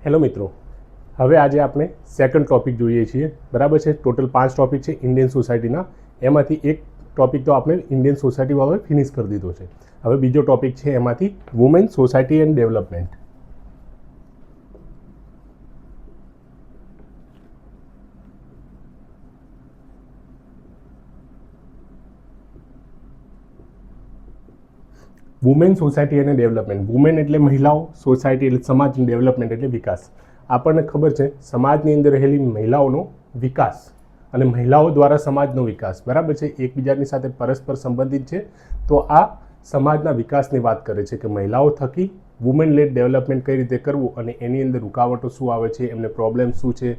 Hello મિત્રો, હવે આજે આપણે સેકન્ડ ટોપિક જોઈએ છીએ. બરાબર છે. ટોટલ 5 ટોપિક છે ઇન્ડિયન સોસાયટીના. એમાંથી એક ટોપિક તો આપણે ઇન્ડિયન સોસાયટીમાં ફિનિશ કરી દીધો છે. હવે બીજો ટોપિક છે એમાંથી women society and development. Women society અને ડેવલપમેન્ટ. વુમેન એટલે મહિલાઓ, સોસાયટી એટલે સમાજ, ડેવલપમેન્ટ એટલે વિકાસ. આપણને ખબર છે સમાજની અંદર રહેલી મહિલાઓનો વિકાસ અને મહિલાઓ દ્વારા સમાજનો વિકાસ બરાબર છે, એકબીજાની સાથે પરસ્પર સંબંધિત છે. તો આ સમાજના વિકાસની વાત કરે છે કે મહિલાઓ થકી વુમેન લેડ ડેવલપમેન્ટ કઈ રીતે કરવું અને એની અંદર રૂકાવટો શું આવે છે, એમને પ્રોબ્લેમ શું છે,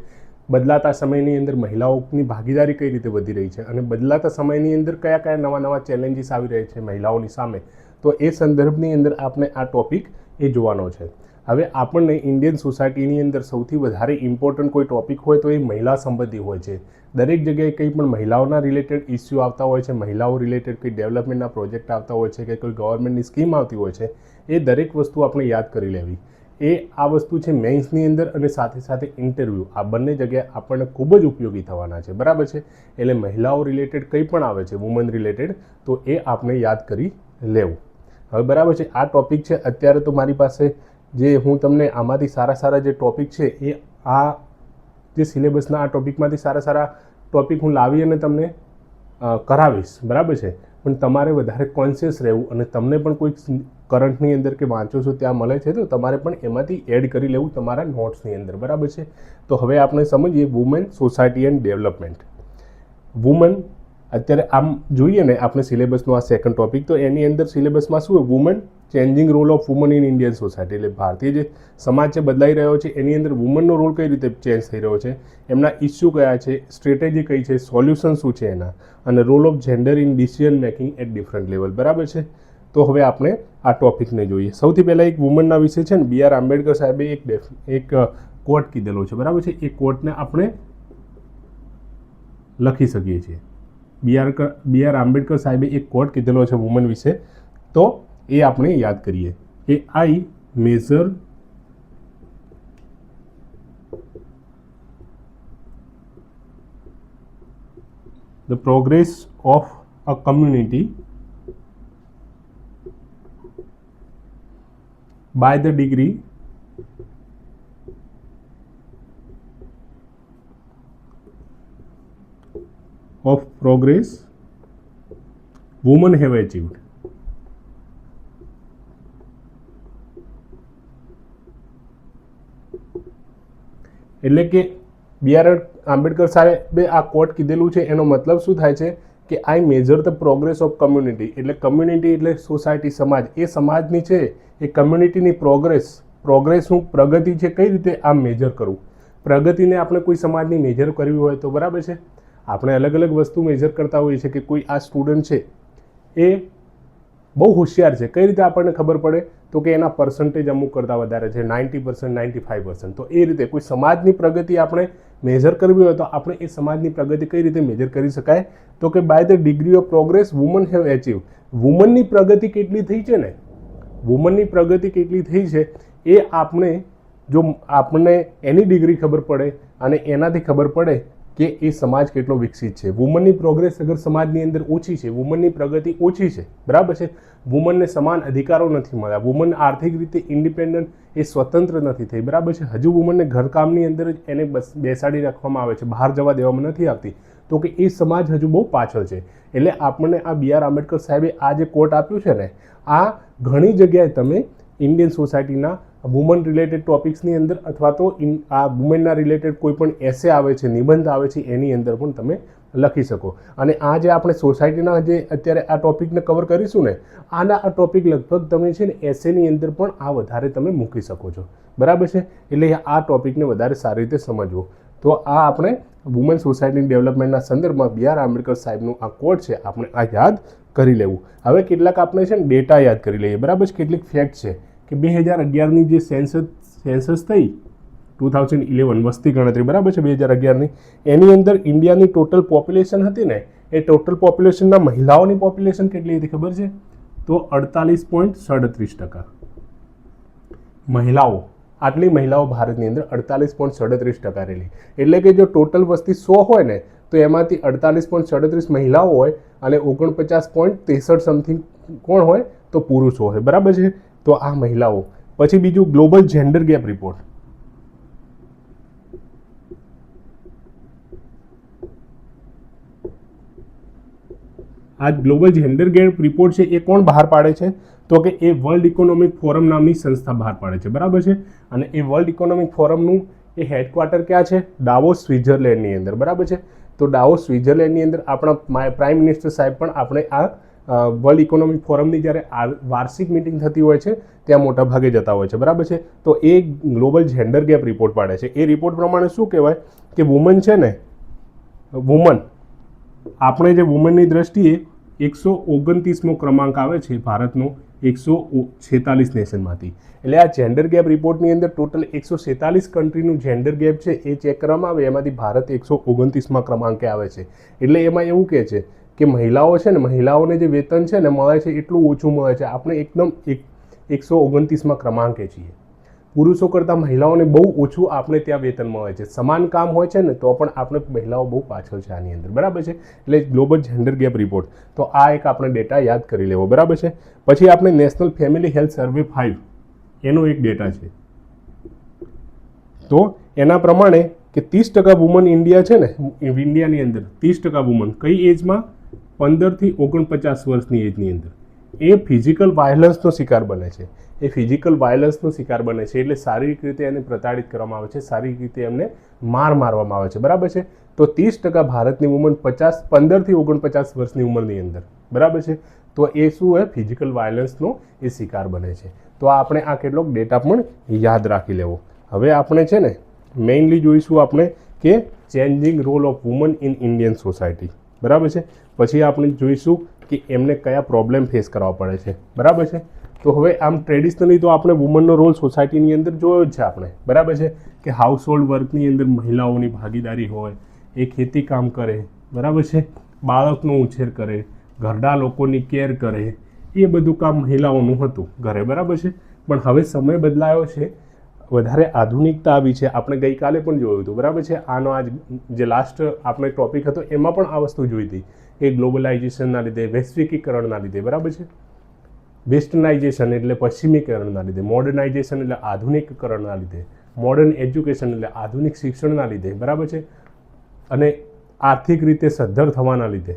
બદલાતા સમયની અંદર મહિલાઓની ભાગીદારી કઈ રીતે વધી રહી છે અને બદલાતા સમયની અંદર કયા કયા નવા નવા ચેલેન્જીસ આવી રહ્યા છે મહિલાઓની સામે. તો એ સંદર્ભની અંદર આપણે આ ટોપિક એ જોવાનો છે. હવે આપણને ઇન્ડિયન સોસાયટીની અંદર સૌથી વધારે ઇમ્પોર્ટન્ટ કોઈ ટોપિક હોય તો એ મહિલા સંબંધી હોય છે. દરેક જગ્યાએ કંઈ પણ મહિલાઓના રિલેટેડ ઇસ્યુ આવતા હોય છે, મહિલાઓ રિલેટેડ કંઈ ડેવલપમેન્ટના પ્રોજેક્ટ આવતા હોય છે કે કોઈ ગવર્મેન્ટની સ્કીમ આવતી હોય છે, એ દરેક વસ્તુ આપણે યાદ કરી લેવી. એ આ વસ્તુ છે મેન્સની અંદર અને સાથે સાથે ઇન્ટરવ્યૂ, આ બંને જગ્યાએ આપણને ખૂબ જ ઉપયોગી થવાના છે. બરાબર છે. એટલે મહિલાઓ રિલેટેડ કંઈ પણ આવે છે વુમન રિલેટેડ તો એ આપણે યાદ કરી લેવું. હવે બરાબર છે. આ ટોપિક છે અત્યારે તો મારી પાસે જે હું તમને આમાંથી સારા સારા જે ટોપિક છે એ આ જે સિલેબસના આ ટોપિકમાંથી સારા સારા ટોપિક હું લાવી અને તમને કરાવીશ. બરાબર છે. પણ તમારે વધારે કોન્શિયસ રહેવું અને તમને પણ કોઈ કરંટની અંદર કે વાંચો છો ત્યાં મળે છે તો તમારે પણ એમાંથી એડ કરી લેવું તમારા નોટ્સની અંદર. બરાબર છે. તો હવે આપણે સમજીએ women society and development. Women અત્યારે આમ જોઈએ ને આપણે સિલેબસનો આ સેકન્ડ ટોપિક, તો એની અંદર સિલેબસમાં શું women changing role of women in Indian society, એટલે ભારતીય જે સમાજ છે બદલાઈ રહ્યો છે એની અંદર વુમનનો રોલ કઈ રીતે ચેન્જ થઈ રહ્યો છે, એમના ઇસ્યુ કયા છે, સ્ટ્રેટેજી કઈ છે, સોલ્યુશન શું છે એના, અને role of gender in decision making at different level. બરાબર છે. તો હવે આપણે આ ટોપિકને જોઈએ. સૌથી પહેલાં એક વુમનના વિશે છે ને B.R. આંબેડકર સાહેબે એક કોટ કીધેલો છે. બરાબર છે. એ કોટને આપણે લખી શકીએ છીએ. B.R. આંબેડકર સાહેબે એક કોટ કીધેલો છે વુમન વિશે, તો એ આપણે યાદ કરીએ કે I measure the progress of a community by the degree of progress women have achieved. એટલે કે B.R. આંબેડકર સાહેબે આ કોટ કીધેલું છે એનો મતલબ શું થાય છે કે I measure the progress of community, એટલે કમ્યુનિટી એટલે સોસાયટી, સમાજ, એ સમાજની છે એ કમ્યુનિટીની પ્રોગ્રેસનું પ્રગતિ છે કઈ રીતે આમ મેજર કરવું. પ્રગતિને આપણે કોઈ સમાજની મેજર કરવી હોય તો બરાબર છે આપણે અલગ અલગ વસ્તુ મેજર કરતા હોઈએ છીએ કે કોઈ આ સ્ટુડન્ટ છે એ બહુ હોશિયાર છે, કઈ રીતે આપણને ખબર પડે તો કે એના પર્સન્ટેજ અમુક કરતાં વધારે છે, 90%, 95%. તો એ રીતે કોઈ સમાજની પ્રગતિ આપણે મેજર કરવી હોય તો આપણે એ સમાજની પ્રગતિ કઈ રીતે મેજર કરી શકાય તો કે by the degree of progress woman have achieve. વુમનની પ્રગતિ કેટલી થઈ છે ને, વુમનની પ્રગતિ કેટલી થઈ છે એ આપણે જો આપણને એની ડિગ્રી ખબર પડે અને એનાથી ખબર પડે કે એ સમાજ કેટલો વિકસિત છે. વુમનની પ્રોગ્રેસ અગર સમાજની અંદર ઓછી છે, વુમનની પ્રગતિ ઓછી છે, બરાબર છે, વુમનને સમાન અધિકારો નથી મળ્યા, વુમન આર્થિક રીતે ઇન્ડિપેન્ડન્ટ એ સ્વતંત્ર નથી થઈ, બરાબર છે, હજુ વુમનને ઘરકામની અંદર જ એને બેસાડી રાખવામાં આવે છે, બહાર જવા દેવામાં નથી આવતી, તો કે એ સમાજ હજુ બહુ પાછળ છે. એટલે આપણને આ B.R. આંબેડકર સાહેબે આ જે કોટ આપ્યું છે ને, આ ઘણી જગ્યાએ તમે ઇન્ડિયન સોસાયટીના વુમન રિલેટેડ ટોપિક્સની અંદર અથવા તો આ વુમેનના રિલેટેડ કોઈ પણ એસે આવે છે, નિબંધ આવે છે, એની અંદર પણ તમે લખી શકો. અને આ જે આપણે સોસાયટીના જે અત્યારે આ ટોપિકને કવર કરીશું ને, આ ટોપિક લગભગ તમે છે ને એસેની અંદર પણ આ વધારે તમે મૂકી શકો છો. બરાબર છે. એટલે આ ટોપિકને વધારે સારી રીતે સમજવો. તો આ આપણે વુમન સોસાયટી ડેવલપમેન્ટના સંદર્ભમાં B.R. આંબેડકર સાહેબનું આ કોટ છે આપણે આ યાદ કરી લેવું. હવે કેટલાક આપણે છે ને ડેટા યાદ કરી લઈએ. બરાબર છે. કેટલીક ફેક્ટ છે કે 2011ની જે સેન્સસ થઈ 2011 વસ્તી ગણતરી, બરાબર છે, 2011ની, એની અંદર ઇન્ડિયાની ટોટલ પોપ્યુલેશન હતી ને, એ ટોટલ પોપ્યુલેશનના મહિલાઓની પોપ્યુલેશન કેટલી હતી ખબર છે તો 48.37% મહિલાઓ આટલી મહિલાઓ ભારતની અંદર 48.37% રહેલી. એટલે કે જો ટોટલ વસ્તી 100 હોય ને તો એમાંથી 48.37 મહિલાઓ હોય અને 49.63 સમથિંગ કોણ હોય તો પુરુષો હોય. બરાબર છે. તો આ મહિલાઓ. પછી બીજું ગ્લોબલ જેન્ડર ગેપ રિપોર્ટ. આ ગ્લોબલ જેન્ડર ગેપ રિપોર્ટ છે એ કોણ બહાર પાડે છે તો કે એ વર્લ્ડ ઇકોનોમિક ફોરમ નામની સંસ્થા બહાર પાડે છે. બરાબર છે. અને એ વર્લ્ડ ઇકોનોમિક ફોરમનું એ હેડક્વાર્ટર ક્યાં છે? ડાવોસ સ્વિટ્ઝરલેન્ડની અંદર. બરાબર છે. તો ડાવોસ સ્વિટ્ઝરલેન્ડની અંદર આપણા પ્રાઇમ મિનિસ્ટર સાહેબ પણ આપણે આ વર્લ્ડ ઇકોનોમિક ફોરમની જ્યારે વાર્ષિક મિટિંગ થતી હોય છે ત્યાં મોટા ભાગે જતા હોય છે. બરાબર છે. તો એ ગ્લોબલ જેન્ડર ગેપ રિપોર્ટ પાડે છે. એ રિપોર્ટ પ્રમાણે શું કહેવાય કે વુમન છે ને, વુમન આપણે જે વુમનની દ્રષ્ટિએ 129મો ક્રમાંક આવે છે ભારતનો 146 નેશનમાંથી. એટલે આ જેન્ડર ગેપ રિપોર્ટની અંદર ટોટલ 146 કન્ટ્રીનું જેન્ડર ગેપ છે એ ચેક કરવામાં આવે, એમાંથી ભારત 129મા ક્રમાંકે આવે છે. એટલે એમાં એવું કહે છે કે મહિલાઓ છે ને, મહિલાઓને જે વેતન છે ને મળે છે એટલું ઓછું મળે છે. આપણે એકદમ 129મા ક્રમાંકે છીએ. પુરુષો કરતાં મહિલાઓને બહુ ઓછું આપણે ત્યાં વેતન મળે છે. સમાન કામ હોય છે ને તો પણ આપણે મહિલાઓ બહુ પાછળ છે આની અંદર. બરાબર છે. એટલે ગ્લોબલ જેન્ડર ગેપ રિપોર્ટ. તો આ એક આપણે ડેટા યાદ કરી લેવો. બરાબર છે. પછી આપણે નેશનલ ફેમિલી હેલ્થ સર્વે 5 એનો એક ડેટા છે. તો એના પ્રમાણે કે 30% વુમન ઇન્ડિયા છે ને, ઇન્ડિયાની અંદર 30% વુમન કઈ એજમાં? 15 થી 49 વર્ષની એજની અંદર એ ફિઝિકલ વાયલન્સનો શિકાર બને છે. એ ફિઝિકલ વાયલન્સનો શિકાર બને છે એટલે શારીરિક રીતે એને પ્રતાડિત કરવામાં આવે છે, શારીરિક રીતે એમને મારવામાં આવે છે. બરાબર છે. તો 30% ભારતની વુમન 15 થી 49 વર્ષની ઉંમરની અંદર. બરાબર છે. તો એ શું હોય? ફિઝિકલ વાયલન્સનો એ શિકાર બને છે. તો આપણે આ કેટલોક ડેટા પણ યાદ રાખી લેવો. હવે આપણે છે ને મેઇનલી જોઈશું આપણે કે changing role of women in Indian society. બરાબર છે. પછી આપણે જોઈશું કે એમને કયા પ્રોબ્લેમ ફેસ કરવા પડે છે. બરાબર છે. તો હવે આમ ટ્રેડિશનલી તો આપણે વુમનનો રોલ સોસાયટીની અંદર જોયો જ છે આપણે. બરાબર છે. કે હાઉસ હોલ્ડ વર્કની અંદર મહિલાઓની ભાગીદારી હોય, એ ખેતી કામ કરે. બરાબર છે. બાળકનો ઉછેર કરે, ઘરના લોકોની કેર કરે, એ બધું કામ મહિલાઓનું હતું ઘરે. બરાબર છે. પણ હવે સમય બદલાયો છે, વધારે આધુનિકતા આવી છે. આપણે ગઈકાલે પણ જોયું હતું. બરાબર છે. આનો આજ જે લાસ્ટ આપણે ટોપિક હતો એમાં પણ આ વસ્તુ જોઈ હતી કે ગ્લોબલાઇઝેશનના લીધે, વૈશ્વિકીકરણના લીધે. બરાબર છે. વેસ્ટર્નાઇઝેશન એટલે પશ્ચિમીકરણના લીધે, મોડર્નાઇઝેશન એટલે આધુનિકીકરણના લીધે, મોડર્ન એજ્યુકેશન એટલે આધુનિક શિક્ષણના લીધે. બરાબર છે. અને આર્થિક રીતે સદ્ધર થવાના લીધે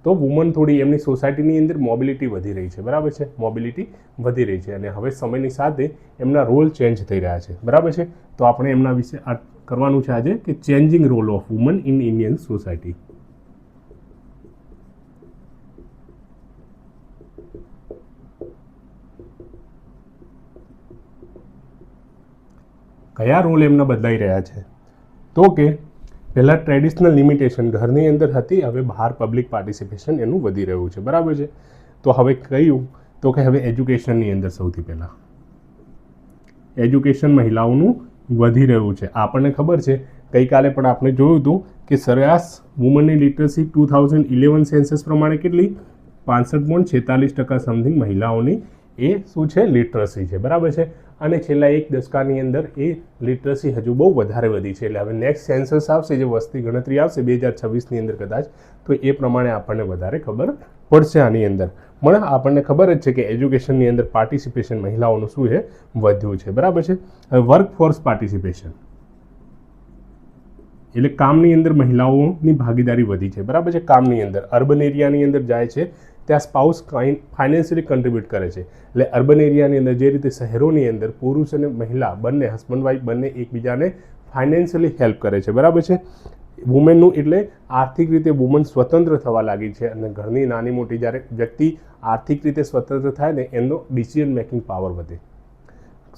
તો વુમન થોડી એમની સોસાયટીની અંદર મોબિલિટી વધી રહી છે. બરાબર છે. મોબિલિટી વધી રહી છે અને હવે સમયની સાથે એમના રોલ ચેન્જ થઈ રહ્યા છે. બરાબર છે. તો આપણે એમના વિશે આ કરવાનું છે આજે કે changing role of women in Indian society. કયા રોલ એમના બદલાઈ રહ્યા છે? તો કે પહેલાં ટ્રેડિશનલ લિમિટેશન ઘરની અંદર હતી, હવે બહાર પબ્લિક પાર્ટિસિપેશન એનું વધી રહ્યું છે. બરાબર છે. તો હવે કયું તો કે હવે એજ્યુકેશનની અંદર સૌથી પહેલાં એજ્યુકેશન મહિલાઓનું વધી રહ્યું છે. આપણને ખબર છે ગઈકાલે પણ આપણે જોયું હતું કે સરેરાશ વુમનની લિટરસી 2011 સેન્સસ પ્રમાણે કેટલી? 65.46% સમથિંગ મહિલાઓની એ શું છે? લિટરસી છે. બરાબર છે. અને છેલ્લા એક દશકાની અંદર એ લિટરસી હજુ બહુ વધારે વધી છે. એટલે હવે નેક્સ્ટ સેન્સસ આવશે, જે વસ્તી ગણતરી આવશે 2026ની અંદર કદાચ, તો એ પ્રમાણે આપણને વધારે ખબર પડશે આની અંદર. પણ આપણને ખબર જ છે કે એજ્યુકેશનની અંદર પાર્ટિસિપેશન મહિલાઓનું શું છે? વધ્યું છે. બરાબર છે. હવે વર્કફોર્સ પાર્ટિસિપેશન એટલે કામની અંદર મહિલાઓની ભાગીદારી વધી છે. બરાબર છે. કામની અંદર અર્બન એરિયાની અંદર જાય છે ત્યાં સ્પાઉસ ફાઇનાન્શિયલી કન્ટ્રીબ્યુટ કરે છે. એટલે અર્બન એરિયાની અંદર જે રીતે શહેરોની અંદર પુરુષ અને મહિલા બંને, હસબન્ડ વાઇફ બંને એકબીજાને ફાઇનાન્શિયલી હેલ્પ કરે છે. બરાબર છે. વુમેનનું એટલે આર્થિક રીતે વુમન સ્વતંત્ર થવા લાગી છે અને ઘરની નાની મોટી જ્યારે વ્યક્તિ આર્થિક રીતે સ્વતંત્ર થાય ને એમનો ડિસિઝન મેકિંગ પાવર વધે.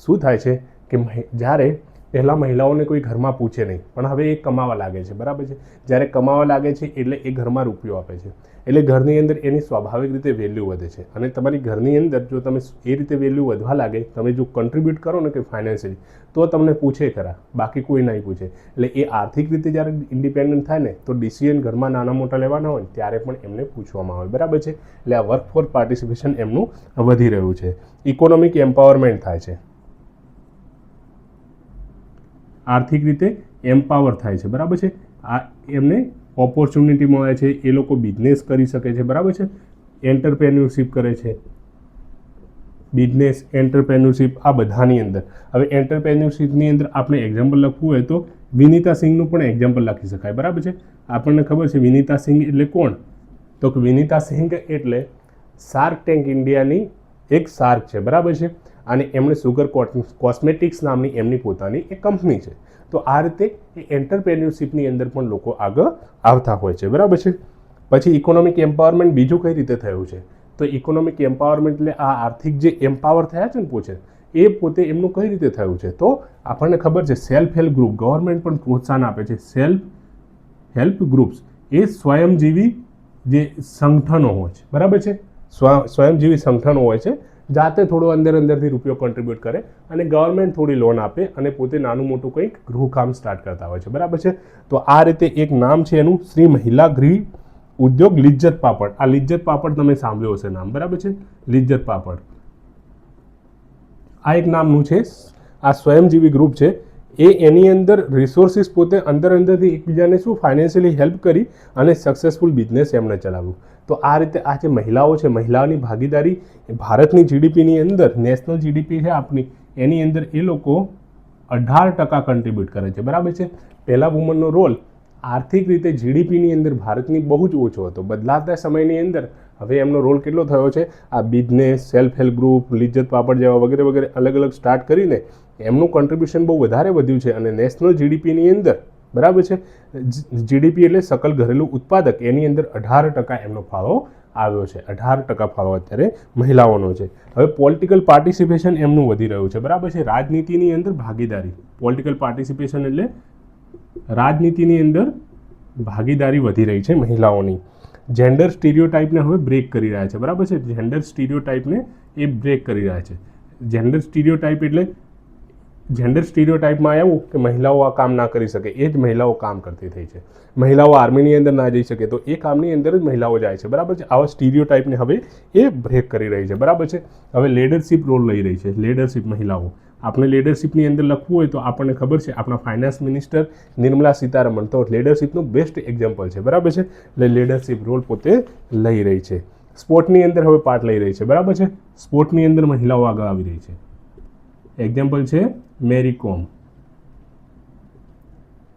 શું થાય છે કે જ્યારે પહેલાં મહિલાઓને કોઈ ઘરમાં પૂછે નહીં, પણ હવે એ કમાવા લાગે છે. બરાબર છે. જ્યારે કમાવા લાગે છે એટલે એ ઘરમાં રૂપિયો આપે છે, એટલે ઘરની અંદર એની સ્વાભાવિક રીતે વેલ્યુ વધે છે. અને તમારી ઘરની અંદર જો તમે એ રીતે વેલ્યુ વધવા લાગે, તમે જો કન્ટ્રીબ્યુટ કરો ને કે ફાઇનાન્શિયલી, તો તમને પૂછે ખરા, બાકી કોઈ નહીં પૂછે. એટલે એ આર્થિક રીતે જ્યારે ઇન્ડિપેન્ડન્ટ થાય ને તો ડિસિઝન ઘરમાં નાના મોટા લેવાના હોય ત્યારે પણ એમને પૂછવામાં આવે. બરાબર છે. એટલે આ વર્કફોર્સ પાર્ટિસિપેશન એમનું વધી રહ્યું છે. ઇકોનોમિક એમ્પાવરમેન્ટ થાય છે. આર્થિક રીતે એમ્પાવર થાય છે, બરાબર છે. આ એમને ઓપોર્ચ્યુનિટી મળે છે, એ લોકો બિઝનેસ કરી શકે છે, બરાબર છે. એન્ટરપ્રેન્યોરશિપ કરે છે, બિઝનેસ એન્ટરપ્રેન્યોરશિપ આ બધાની અંદર. હવે એન્ટરપ્રેન્યોરશિપની અંદર આપણે એક્ઝામ્પલ લખવું હોય તો વિનીતા સિંહનું પણ એક્ઝામ્પલ લખી શકાય, બરાબર છે. આપણને ખબર છે વિનીતા સિંહ એટલે કોણ, તો કે વિનીતા સિંહ એટલે શાર્ક ટેન્ક ઇન્ડિયાની એક શાર્ક છે, બરાબર છે. અને એમણે સુગર કોસ્મેટિક્સ નામની એમની પોતાની એક કંપની છે. તો આ રીતે એ એન્ટરપ્રેન્યોરશિપની અંદર પણ લોકો આગળ આવતા હોય છે, બરાબર છે. પછી ઇકોનોમિક એમ્પાવરમેન્ટ બીજું કઈ રીતે થયું છે, તો ઇકોનોમિક એમ્પાવરમેન્ટ એટલે આ આર્થિક જે એમ્પાવર થયા છે ને એ પોતે એમનું કઈ રીતે થયું છે, તો આપણને ખબર છે સેલ્ફ હેલ્પ ગ્રુપ, ગવર્મેન્ટ પણ પ્રોત્સાહન આપે છે. સેલ્ફ હેલ્પ ગ્રુપ્સ એ સ્વયંજીવી જે સંગઠનો હોય છે, બરાબર છે. સ્વયંજીવી સંગઠનો હોય છે, જાતે થોડો અંદરથી રૂપિયો કોન્ટ્રીબ્યુટ કરે અને ગવર્મેન્ટ થોડી લોન આપે અને પોતે નાનું મોટું કંઈક ગૃહકામ સ્ટાર્ટ કરતા હોય છે, બરાબર છે. તો આ રીતે એક નામ છે એનું શ્રી મહિલા ગૃહ ઉદ્યોગ લિજ્જત પાપડ. આ લિજ્જત પાપડ તમે સાંભળ્યું હશે નામ, બરાબર છે. લિજ્જત પાપડ આ એક નામનું છે. આ સ્વયંજીવી ગ્રુપ છે એની અંદર રિસોર્સિસ પોતે અંદરથી એકબીજાને શું ફાઇનાન્શિયલી હેલ્પ કરી અને સક્સેસફુલ બિઝનેસ એમણે ચલાવ્યું. તો આ રીતે આ જે મહિલાઓ છે, મહિલાઓની ભાગીદારી ભારતની જીડીપીની અંદર, નેશનલ જીડીપી છે આપણી, એની અંદર એ લોકો 18% કન્ટ્રીબ્યુટ કરે છે, બરાબર છે. પહેલાં વુમનનો રોલ આર્થિક રીતે જીડીપીની અંદર ભારતની બહુ જ ઓછો હતો. બદલાતા સમયની અંદર હવે એમનો રોલ કેટલો થયો છે, આ business, self help group, Lijjat Papad જેવા વગેરે વગેરે અલગ અલગ સ્ટાર્ટ કરીને એમનું કોન્ટ્રીબ્યુશન બહુ વધારે વધ્યું છે. અને નેશનલ જીડીપીની અંદર, બરાબર છે, જીડીપી એટલે સકલ ઘરેલું ઉત્પાદક, એની અંદર 18% એમનો ફાળો આવ્યો છે. 18% ફાળો અત્યારે મહિલાઓનો છે. હવે પોલિટિકલ પાર્ટિસિપેશન એમનું વધી રહ્યું છે, બરાબર છે. રાજનીતિની અંદર ભાગીદારી, પોલિટિકલ પાર્ટિસિપેશન એટલે રાજનીતિની અંદર ભાગીદારી વધી રહી છે મહિલાઓની. જેન્ડર સ્ટીરિયોટાઇપને હવે બ્રેક કરી રહ્યા છે, બરાબર છે. જેન્ડર સ્ટીરિયોટાઇપને એ બ્રેક કરી રહ્યા છે. જેન્ડર સ્ટીરિયોટાઇપ એટલે જેન્ડર સ્ટીરિયોટાઇપમાં એવું કે મહિલાઓ આ કામ ના કરી શકે, એ જ મહિલાઓ કામ કરતી થઈ છે. મહિલાઓ આર્મીની અંદર ના જઈ શકે તો એ કામની અંદર જ મહિલાઓ જાય છે, બરાબર છે. આવા સ્ટીરિયોટાઇપને હવે એ બ્રેક કરી રહી છે, બરાબર છે. હવે લીડરશિપ રોલ લઈ રહી છે, લીડરશિપ મહિલાઓ. આપણે લીડરશિપની અંદર લખવું હોય તો આપણને ખબર છે આપણા ફાઇનાન્સ મિનિસ્ટર નિર્મલા સીતારમણ તો લીડરશિપનું બેસ્ટ એક્ઝામ્પલ છે, બરાબર છે. એટલે લીડરશિપ રોલ પોતે લઈ રહી છે. સ્પોર્ટની અંદર હવે પાર્ટ લઈ રહી છે, બરાબર છે. સ્પોર્ટની અંદર મહિલાઓ આગળ આવી રહી છે. એક્ઝામ્પલ છે મેરી કોમ,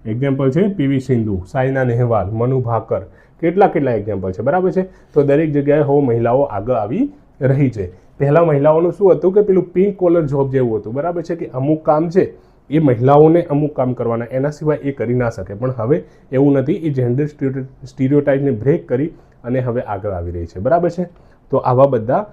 એક્ઝામ્પલ છે પીવી સિંધુ, સાયના નેહવાલ, મનુ ભાકર, કેટલા એક્ઝામ્પલ છે, બરાબર છે. તો દરેક જગ્યાએ હવે મહિલાઓ આગળ આવી રહી છે. પહેલાં મહિલાઓનું શું હતું કે પેલું પિંક કોલર જોબ જેવું હતું, બરાબર છે, કે અમુક કામ છે એ મહિલાઓને અમુક કામ કરવાના, એના સિવાય એ કરી ના શકે. પણ હવે એવું નથી, એ જેન્ડર સ્ટીરિયોટાઇપને બ્રેક કરી અને હવે આગળ આવી રહી છે, બરાબર છે. તો આવા બધા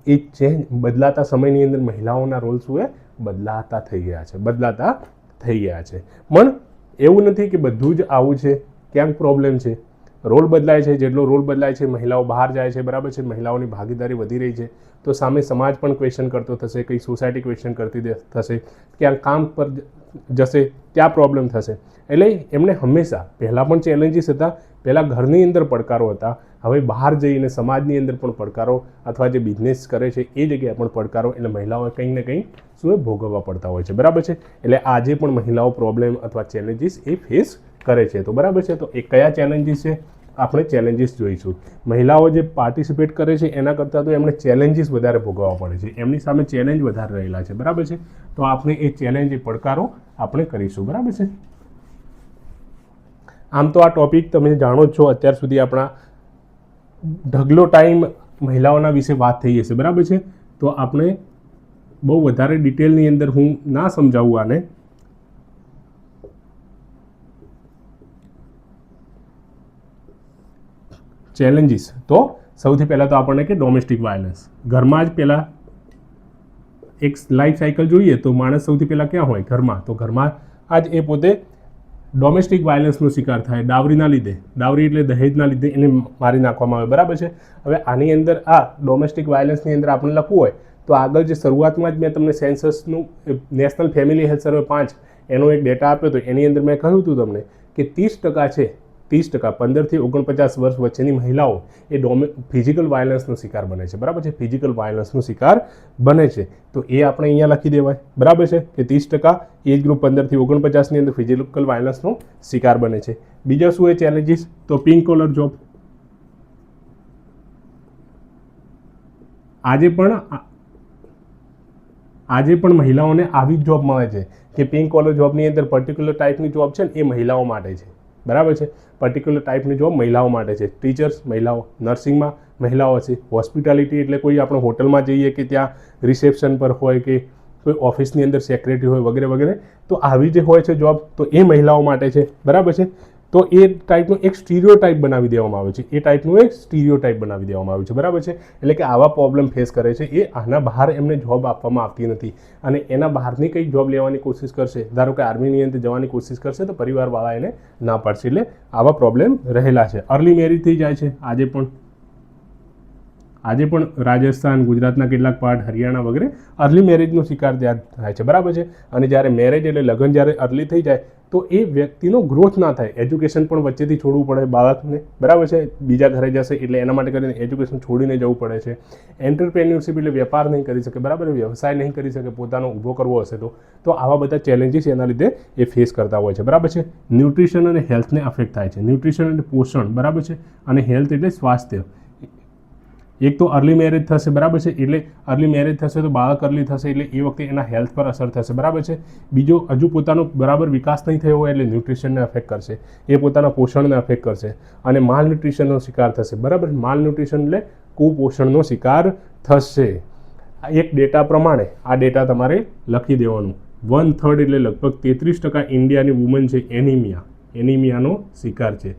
એ ચેન્જ બદલાતા સમયની અંદર મહિલાઓના રોલ શું એ બદલાતા થઈ ગયા છે. પણ એવું નથી કે બધું જ આવું છે, ક્યાંક પ્રોબ્લેમ છે. રોલ બદલાય છે, જેટલો રોલ બદલાય છે મહિલાઓ બહાર જાય છે, બરાબર છે. મહિલાઓની ભાગીદારી વધી રહી છે તો સામે સમાજ પણ ક્વેશ્ચન કરતો થશે, કઈ સોસાયટી ક્વેશ્ચન કરતી થશે, ક્યાંક કામ પર જશે ત્યાં પ્રોબ્લેમ થશે. એટલે એમને હંમેશા પહેલાં પણ ચેલેન્જીસ હતા, પહેલાં ઘરની અંદર પડકારો હતા, હવે બહાર જઈને સમાજની અંદર પણ પડકારો અથવા જે બિઝનેસ કરે છે એ જગ્યાએ પણ પડકારો, એટલે મહિલાઓએ કંઈક ને કંઈક શું ભોગવવા પડતા હોય છે, બરાબર છે. એટલે આજે પણ મહિલાઓ પ્રોબ્લેમ અથવા ચેલેન્જીસ એ ફેસ કરે છે. તો બરાબર છે. તો એ કયા ચેલેન્જીસ છે આપણે ચેલેન્જીસ જોઈશું. મહિલાઓ જે પાર્ટિસિપેટ કરે છે એના કરતાં તો એમને ચેલેન્જીસ વધારે ભોગવવા પડે છે, એમની સામે ચેલેન્જ વધારે રહેલા છે, બરાબર છે. તો આપણે એ ચેલેન્જ, એ પડકારો આપણે કરીશું, બરાબર છે. આમ તો આ ટોપિક તમે જાણો જ છો, અત્યાર સુધી આપણા ઢગલો ટાઈમ મહિલાઓના વિશે વાત થઈ હશે, બરાબર છે. તો આપણે બહુ વધારે ડિટેલની અંદર હું ના સમજાવું આને. ચેલેન્જીસ તો સૌથી પહેલાં તો આપણને કે ડોમેસ્ટિક વાયલન્સ, ઘરમાં જ પહેલાં એક લાઈફ સાયકલ જોઈએ તો માણસ સૌથી પહેલાં ક્યાં હોય? ઘરમાં. તો ઘરમાં આજ એ પોતે ડોમેસ્ટિક વાયલન્સનો શિકાર થાય, ડાવરીના લીધે. ડાવરી એટલે દહેજના લીધે એને મારી નાખવામાં આવે, બરાબર છે. હવે આની અંદર આ ડોમેસ્ટિક વાયલન્સની અંદર આપણે લખવું હોય તો આગળ જે શરૂઆતમાં જ મેં તમને સેન્સસનું નેશનલ ફેમિલી હેલ્થ સર્વે 5 એનો એક ડેટા આપ્યો હતો, એની અંદર મેં કહ્યું હતું તમને કે 30% છે 30% 15 થી 49 વર્ષ વચ્ચેની મહિલાઓ એ ફિઝિકલ વાયલન્સનો શિકાર બને છે, બરાબર છે, ફિઝિકલ વાયલન્સનો શિકાર બને છે. તો એ આપણે અહીંયા લખી દેવાય, બરાબર છે, કે 30% એજ ગ્રુપ 15 થી 49 ની અંદર ફિઝિકલ વાયલન્સનો શિકાર બને છે. બીજા શું એ ચેલેન્જીસ? તો પિંક કોલર જોબ. આજે પણ મહિલાઓને આવી જ જોબ મળે છે કે પિંક કોલર જોબની અંદર પર્ટિક્યુલર ટાઈપની જોબ છે ને એ મહિલાઓ માટે છે, બરાબર છે, પર્ટિક્યુલર ટાઈપની જોબ મહિલાઓ માટે છે. ટીચર્સ મહિલાઓ, નર્સિંગમાં મહિલાઓ છે, હોસ્પિટાલિટી એટલે કોઈ આપણે હોટલમાં જઈએ કે ત્યાં રિસેપ્શન પર હોય કે કોઈ ઓફિસની અંદર સેક્રેટરી હોય વગેરે વગેરે, તો આવી જે હોય છે જોબ તો એ મહિલાઓ માટે છે, બરાબર છે. તો એ ટાઈપનું એક સ્ટીરિયોટાઈપ બનાવી દેવામાં આવે છે, એ ટાઈપનું એક સ્ટીરિયોટાઈપ બનાવી દેવામાં આવ્યું છે, બરાબર છે. એટલે કે આવા પ્રોબ્લેમ ફેસ કરે છે, એ આના બહાર એમને જોબ આપવામાં આવતી નથી અને એના બહારની કંઈ જોબ લેવાની કોશિશ કરશે, ધારો કે આર્મીની અંદર જવાની કોશિશ કરશે તો પરિવારવાળા એને ના પાડશે. એટલે આવા પ્રોબ્લેમ રહેલા છે. અર્લી મેરેજ થઈ જાય છે આજે પણ રાજસ્થાન, ગુજરાતના કેટલાક પાર્ટ, હરિયાણા વગેરે અર્લી મેરેજનો શિકાર ત્યાં થાય છે, બરાબર છે. અને જ્યારે મેરેજ એટલે લગ્ન જ્યારે અર્લી થઈ જાય તો એ વ્યક્તિનો ગ્રોથ ના થાય, એજ્યુકેશન પણ વચ્ચેથી છોડવું પડે બાળકને, બરાબર છે, બીજા ઘરે જશે એટલે એના માટે કરીને એજ્યુકેશન છોડીને જવું પડે છે. એન્ટરપ્રેન્યોરશિપ એટલે વેપાર નહીં કરી શકે, બરાબર, વ્યવસાય નહીં કરી શકે, પોતાનો ઊભો કરવો હશે તો આવા બધા ચેલેન્જીસ એના લીધે એ ફેસ કરતા હોય છે, બરાબર છે. ન્યુટ્રિશન અને હેલ્થને અફેક્ટ થાય છે. ન્યુટ્રિશન એટલે પોષણ, બરાબર છે, અને હેલ્થ એટલે સ્વાસ્થ્ય. એક તો અર્લી મેરેજ થશે, બરાબર છે, એટલે અર્લી મેરેજ થશે તો બાળક અર્લી થશે એટલે એ વખતે એના હેલ્થ પર અસર થશે, બરાબર છે. બીજો, હજુ પોતાનો બરાબર વિકાસ નહીં થયો હોય એટલે ન્યુટ્રિશનને અફેક્ટ કરશે, એ પોતાના પોષણને અફેક્ટ કરશે અને માલ ન્યુટ્રિશનનો શિકાર થશે, બરાબર. માલ ન્યુટ્રિશન એટલે કુપોષણનો શિકાર થશે. એક ડેટા પ્રમાણે આ ડેટા તમારે લખી દેવાનું. 1/3 એટલે લગભગ 33% ઇન્ડિયાની વુમન છે એનિમિયાનો શિકાર છે.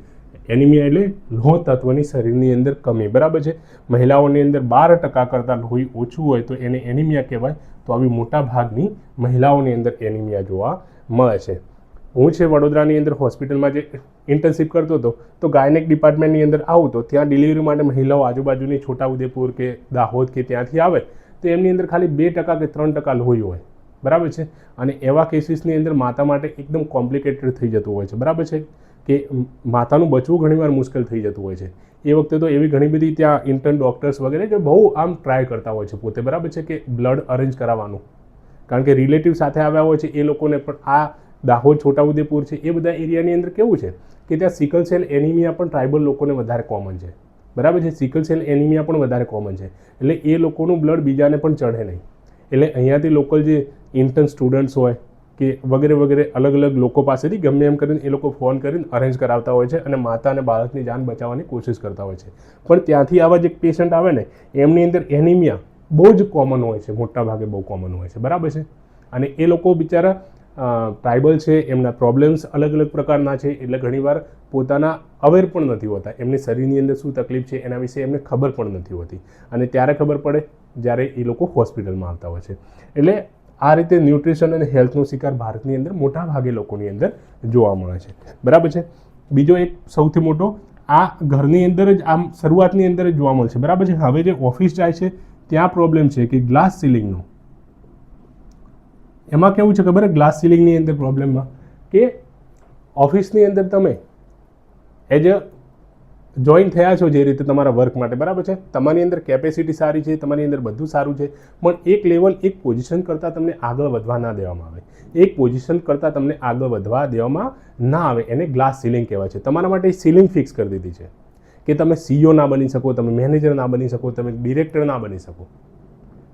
એનિમિયા એટલે લોહ તત્વની શરીરની અંદર કમી, બરાબર છે. મહિલાઓની અંદર 12% કરતાં લોહી ઓછું હોય તો એને એનિમિયા કહેવાય. તો આવી મોટા ભાગની મહિલાઓની અંદર એનિમિયા જોવા મળે છે. હું છે વડોદરાની અંદર હોસ્પિટલમાં જે ઇન્ટર્નશિપ કરતો હતો તો ગાયનેક ડિપાર્ટમેન્ટની અંદર આવું તો ત્યાં ડિલિવરી માટે મહિલાઓ આજુબાજુની છોટાઉદેપુર કે દાહોદ કે ત્યાંથી આવે તો એમની અંદર ખાલી 2% કે 3% લોહી હોય, બરાબર છે. અને એવા કેસીસની અંદર માતા માટે એકદમ કોમ્પ્લિકેટેડ થઈ જતું હોય છે, બરાબર છે, કે માતાનું બચવું ઘણીવાર મુશ્કેલ થઈ જતું હોય છે. એ વખતે તો એવી ઘણી બધી ત્યાં ઇન્ટર્ન ડૉક્ટર્સ વગેરે કે બહુ આમ ટ્રાય કરતા હોય છે પોતે, બરાબર છે, કે બ્લડ અરેન્જ કરાવવાનું, કારણ કે રિલેટિવ સાથે આવ્યા હોય છે એ લોકોને પણ. આ દાહોદ, છોટાઉદેપુર છે એ બધા એરિયાની અંદર કેવું છે કે ત્યાં સિકલ સેલ એનિમિયા પણ ટ્રાઇબલ લોકોને વધારે કોમન છે, બરાબર છે, સિકલ સેલ એનિમિયા પણ વધારે કોમન છે. એટલે એ લોકોનું બ્લડ બીજાને પણ ચઢે નહીં. એટલે અહીંયાથી લોકલ જે ઇન્ટર્ન સ્ટુડન્ટ્સ હોય કે વગેરે વગેરે અલગ અલગ લોકો પાસેથી ગમે એમ કરીને એ લોકો ફોન કરીને અરેન્જ કરાવતા હોય છે અને માતા અને બાળકની જાન બચાવવાની કોશિશ કરતા હોય છે. પણ ત્યાંથી આવા જે પેશન્ટ આવે ને એમની અંદર એનિમિયા બહુ જ કોમન હોય છે, મોટા ભાગે બહુ કોમન હોય છે, બરાબર છે. અને એ લોકો બિચારા ટ્રાઇબલ છે, એમના પ્રોબ્લેમ્સ અલગ અલગ પ્રકારના છે, એટલે ઘણીવાર પોતાના અવેર પણ નથી હોતા, એમની શરીરની અંદર શું તકલીફ છે એના વિશે એમને ખબર પણ નથી હોતી. અને ત્યારે ખબર પડે જ્યારે એ લોકો હોસ્પિટલમાં આવતા હોય છે. એટલે આ રીતે ન્યુટ્રિશન અને હેલ્થનો શિકાર ભારતની અંદર મોટા ભાગે લોકોની અંદર જોવા મળે છે, બરાબર છે. બીજો એક સૌથી મોટો આ ઘરની અંદર જ આમ શરૂઆતની અંદર જ જોવા મળશે, બરાબર છે. હવે જે ઓફિસ જાય છે ત્યાં પ્રોબ્લેમ છે કે ગ્લાસ સીલિંગનો. એમાં કેવું છે ખબર, ગ્લાસ સીલિંગની અંદર પ્રોબ્લેમમાં કે ઓફિસની અંદર તમે એઝ અ જોઈન થયા છો જે રીતે તમારા વર્ક માટે, બરાબર છે, તમારી અંદર કેપેસિટી સારી છે, તમારી અંદર બધું સારું છે, પણ એક લેવલ, એક પોઝિશન કરતાં તમને આગળ વધવા ના દેવામાં આવે. એક પોઝિશન કરતાં તમને આગળ વધવા દેવામાં ના આવે, એને ગ્લાસ સીલિંગ કહેવાય છે. તમારા માટે સીલિંગ ફિક્સ કરી દીધી છે કે તમે CEO ના બની શકો, તમે મેનેજર ના બની શકો, તમે ડિરેક્ટર ના બની શકો,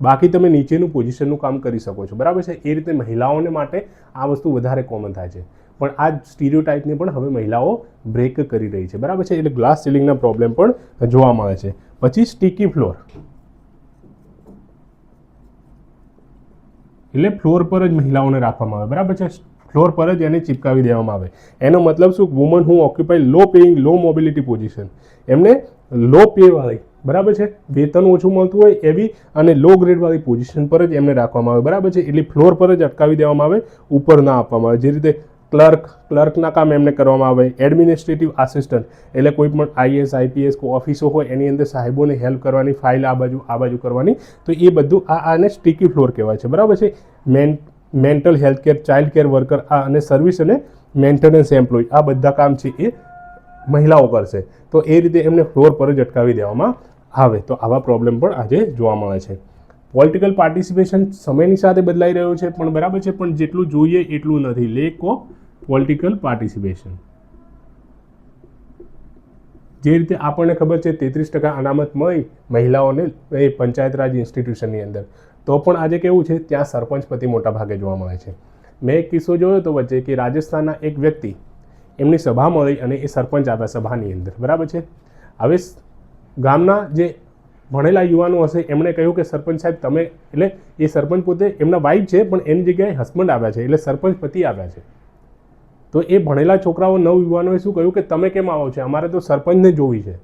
બાકી તમે નીચેનું પોઝિશનનું કામ કરી શકો છો, બરાબર છે. એ રીતે મહિલાઓને માટે આ વસ્તુ વધારે કોમન થાય છે. પણ આ સ્ટીરિયોટાઇપને પણ હવે મહિલાઓ બ્રેક કરી રહી છે, બરાબર છે. એટલે ગ્લાસ સીલિંગના પ્રોબ્લેમ પણ જોવા મળે છે. પછી સ્ટીકી ફ્લોર, એટલે ફ્લોર પર જ મહિલાઓને રાખવામાં આવે, બરાબર છે. ફ્લોર પર જ એને ચિપકાવી દેવામાં આવે. એનો મતલબ શું, women who occupy low paying, low mobility position, એમને લો પે વાળી, બરાબર છે, વેતન ઓછું મળતું હોય એવી અને લો ગ્રેડવાળી પોઝિશન પર જ એમને રાખવામાં આવે, બરાબર છે. એટલે ફ્લોર પર જ અટકાવી દેવામાં આવે, ઉપર ના આપવામાં આવે. જે રીતે ક્લર્કના કામ એમને કરવામાં આવે. એડમિનિસ્ટ્રેટિવ આસિસ્ટન્ટ એટલે કોઈ પણ IAS IPS ઓફિસો હોય એની અંદર સાહેબોને હેલ્પ કરવાની, ફાઇલ આ બાજુ કરવાની, તો એ બધું આને સ્ટીકી ફ્લોર કહેવાય છે, બરાબર છે. Mental health care, child care worker, આ અને સર્વિસ અને મેન્ટેનન્સ એમ્પ્લોય, આ બધા કામ છે એ મહિલાઓ કરશે, તો એ રીતે એમને ફ્લોર પર જ અટકાવી દેવામાં આવે. તો આવા પ્રોબ્લેમ પણ આજે જોવા મળે છે. પોલિટિકલ પાર્ટિસિપેશન સમયની સાથે બદલાઈ રહ્યું છે, પણ બરાબર છે, પણ જેટલું જોઈએ એટલું નથી. Lack of political participation. જે રીતે આપણને ખબર છે 33% અનામત મળી મહિલાઓને એ પંચાયત રાજ ઇન્સ્ટિટ્યુશનની અંદર, તો પણ આજે કેવું છે, ત્યાં સરપંચ પતિ મોટા ભાગે જોવા મળે છે. મેં એક કિસ્સો જોયો હતો વચ્ચે કે રાજસ્થાનના એક વ્યક્તિ, એમની સભા મળી અને એ સરપંચ આવ્યા સભાની અંદર, બરાબર છે. હવે ગામના જે ભણેલા યુવાનો હશે એમણે કહ્યું કે સરપંચ સાહેબ તમે, એટલે એ સરપંચ પોતે એમના વાઇફ છે પણ એની જગ્યાએ હસબન્ડ આવ્યા છે, એટલે સરપંચ પતિ આવ્યા છે. તો એ ભણેલા છોકરાઓ નવયુવાનોએ શું કહ્યું કે તમે કેમ આવો છો, અમારે તો સરપંચને જોવી છે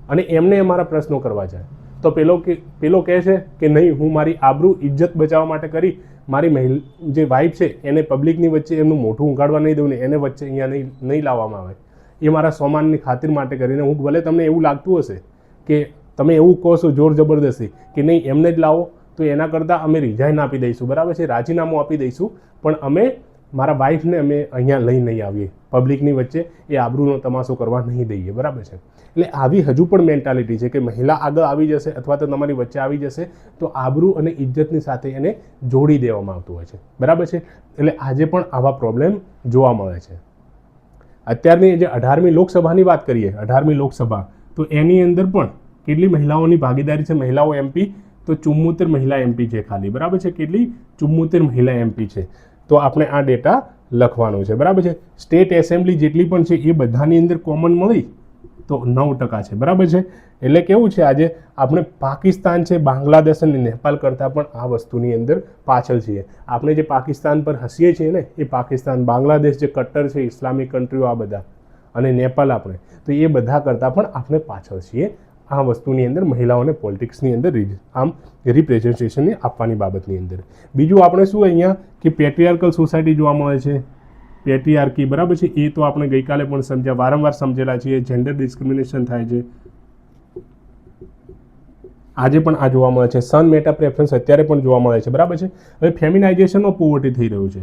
અને એમને અમારા પ્રશ્નો કરવા છે. તો પેલો કહે છે કે નહીં, હું મારી આબરૂ ઇજ્જત બચાવવા માટે કરી, મારી જે વાઇફ છે એને પબ્લિકની વચ્ચે એમનું મોઢું ઉગાડવા નહીં દઉં ને એને વચ્ચે અહીંયા નહીં લાવવામાં આવે, એ મારા સોમાનની ખાतिर માટે કરીને હું, ભલે તમને એવું લાગતું હશે કે તમે એવું કહો છો જોર જબરદસ્તી કે નહીં એમને જ લાવો, તો એના કરતાં અમે રિઝાઇન આપી દઈશું, બરાબર છે, રાજીનામું આપી દઈશું, પણ અમે મારા વાઇફને અમે અહીંયા લઈ નહીં આવીએ, પબ્લિકની વચ્ચે એ આબરૂનો તમાશો કરવા નહીં દઈએ, બરાબર છે. એટલે આવી હજુ પણ મેન્ટાલિટી છે કે મહિલા આગળ આવી જશે અથવા તો તમારી વચ્ચે આવી જશે તો આબરૂ અને ઇજ્જતની સાથે એને જોડી દેવામાં આવતું હોય છે, બરાબર છે. એટલે આજે પણ આવા પ્રોબ્લેમ જોવા મળે છે. અત્યારની જે 18મી લોકસભાની વાત કરીએ, 18મી લોકસભા, તો એની અંદર પણ કેટલી મહિલાઓની ભાગીદારી છે, મહિલાઓ MP, તો 74 મહિલા MP છે ખાલી, બરાબર છે. કેટલી? 74 મહિલા MP છે. તો આપણે આ ડેટા લખવાનો છે, બરાબર છે. સ્ટેટ એસેમ્બલી જેટલી પણ છે એ બધાની અંદર કોમન મળી તો 9% છે, બરાબર છે. એટલે કેવું છે, આજે આપણે પાકિસ્તાન છે, બાંગ્લાદેશ અને નેપાલ કરતાં પણ આ વસ્તુની અંદર પાછળ છીએ. આપણે જે પાકિસ્તાન પર હસીએ છીએ ને, એ પાકિસ્તાન, બાંગ્લાદેશ જે કટ્ટર છે, ઇસ્લામિક કન્ટ્રીઓ આ બધા, અને નેપાલ આપણે, તો એ બધા કરતાં પણ આપણે પાછળ છીએ આ વસ્તુની અંદર, મહિલાઓને પોલિટિક્સની અંદર આમ રિપ્રેઝન્ટેશનને આપવાની બાબતની અંદર. બીજું આપણે શું અહીંયા કે પેટ્રિયાર્કલ સોસાયટી જોવા મળે છે, પેટ્રિયાર્કી, બરાબર છે. એ તો આપણે ગઈકાલે પણ સમજ્યા, વારંવાર સમજેલા છીએ. જેન્ડર ડિસ્ક્રિમિનેશન થાય છે, આજે પણ આ જોવા મળે છે. સન મેટા પ્રેફરન્સ અત્યારે પણ જોવા મળે છે, બરાબર છે. હવે ફેમિનાઇઝેશન ઓફ પોવર્ટી થઈ રહ્યું છે.